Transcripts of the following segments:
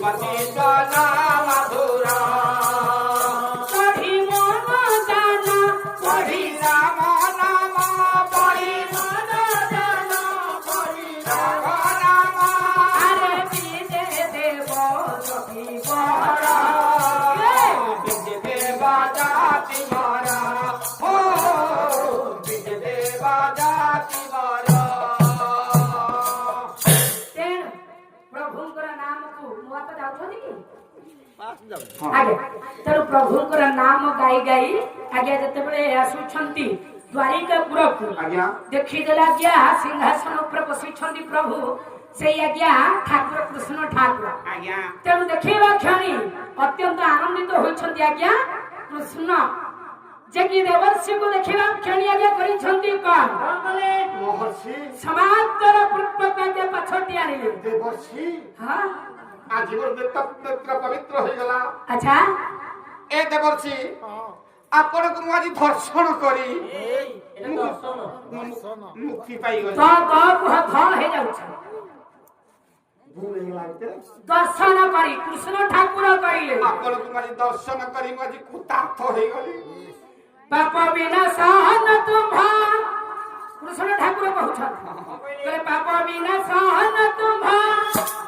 ଅତି ଜନ ମଧୁର ପଢ଼ି ମନ ଜାନ ପଢ଼ି ରାମ ନାମ ପଢ଼ି ମନ ଜନ ପଢ଼ି ରାମ ନାମ ଆରେ ବିଦେ ଦେବ ରବିବର ବିଜେ ଦେବା ଜାତି ମର ଓ ବିଜେ ଦେବା ଜାତି ମର ତେଣୁ ପ୍ରଭୁଙ୍କର ନାମକୁ ମୁଁ ବାପା ଯାଉଛନ୍ତି କି ହଁ। ଆଜ୍ଞା ତେଣୁ ପ୍ରଭୁଙ୍କର ନାମ ଗାଇ ଗାଇ ଆଜ୍ଞା ଯେତେବେଳେ ଆସୁଛନ୍ତି ଦ୍ୱାରିକାପୁରକୁ ଆଜ୍ଞା ଦେଖିଦେଲା ଆଜ୍ଞା ସିଂହାସନ ଉପରେ ବସିଛନ୍ତି ପ୍ରଭୁ ସେଇ ଆଜ୍ଞା ଠାକୁର କୃଷ୍ଣ ଠାକୁର ଆଜ୍ଞା ତେଣୁ ଦେଖିବା କ୍ଷଣି ଅତ୍ୟନ୍ତ ଆନନ୍ଦିତ ହୋଇଛନ୍ତି ଆଜ୍ଞା କୃଷ୍ଣ ଯେ କି ଦେବର୍ଷିକୁ ଦେଖିବା କ୍ଷଣି ଆଜ୍ଞା କରିଛନ୍ତି କଣ ମହର୍ଷି ସମାନ୍ତର ପୂର୍ବକ ଆଜ୍ଞା ପଛଟି ଆଣିଲେ ଦେବର୍ଷି ହଁ ଆଜି ମୋର ନେତ୍ର ପବିତ୍ର ହେଇଗଲା ଆଚ୍ଛା ଏ ଦେବର୍ଷି ଆପଣଙ୍କୁ ମୁଁ ଆଜି ଧର୍ଷଣ କରି ମୁକ୍ତି ପାଇଗଲି ତ କୁହ ଧ ହେଇଯାଉଛି ଭୁଲ ହେଇଗଲା ଏତେ। ଦର୍ଶନ କରି କୃଷ୍ଣ ଠାକୁର କହିଲେ ଆପଣଙ୍କୁ ମୁଁ ଆଜି ଦର୍ଶନ କରି ମୁଁ ଆଜି କୃତାର୍ଥ ହେଇଗଲି ପାପ ବିନାଶନ ତୁମ୍ଭ କୃଷ୍ଣ ଠାକୁର କହୁଛନ୍ତି କହିଲେ ପାପ ବିନାଶନ ତୁମ୍ଭ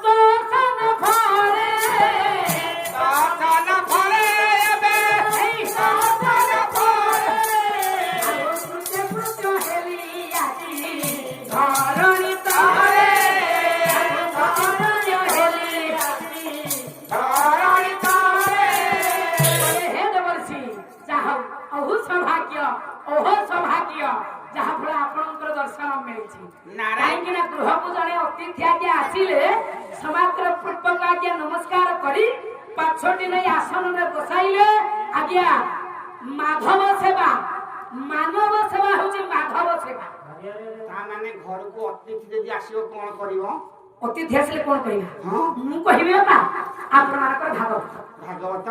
ଦର୍ଶନ ଫଳେ ଦର୍ଶନ ଫଳେ ଏବେ ଏଇ ଦର୍ଶନ ଫଳେ କୃତ୍ୟ କୃତ୍ୟ ହେଲି ଆଜି ଧରଣୀ ତଳେ ଧରଣୀ ହେଲି ଆଜି ଧରଣୀ ତଳେ ହେ ଦେବର୍ଷି ଯାହା ଅହୁ ସୌଭାଗ୍ୟ ଯାହା ଫଳରେ ଆପଣଙ୍କର ଦର୍ଶନ ମିଳିଛି କାହିଁକି ନା ଗୃହକୁ ଜଣେ ଅତିଥି ଆଜ୍ଞା ଆସିଲେ ସମାଗ୍ର ପୂର୍ବକ ଆଜ୍ଞା ନମସ୍କାର କରି ପାଛଟି ନେଇ ଆସନରେ ବସାଇଲେ ଆଜ୍ଞା ମାଧବ ସେବା ମାନବ ସେବା ହଉଛି ମାଧବ ସେବା ତା ମାନେ ଘରକୁ ଅତିଥି ଯଦି ଆସିବ କଣ କରିବ ଅତିଥି ଆସିଲେ କଣ କହିବା ହଁ ମୁଁ କହିବି ବାପା ଆପଣ ମାନଙ୍କର ଭାଗବତ ଭାଗବତ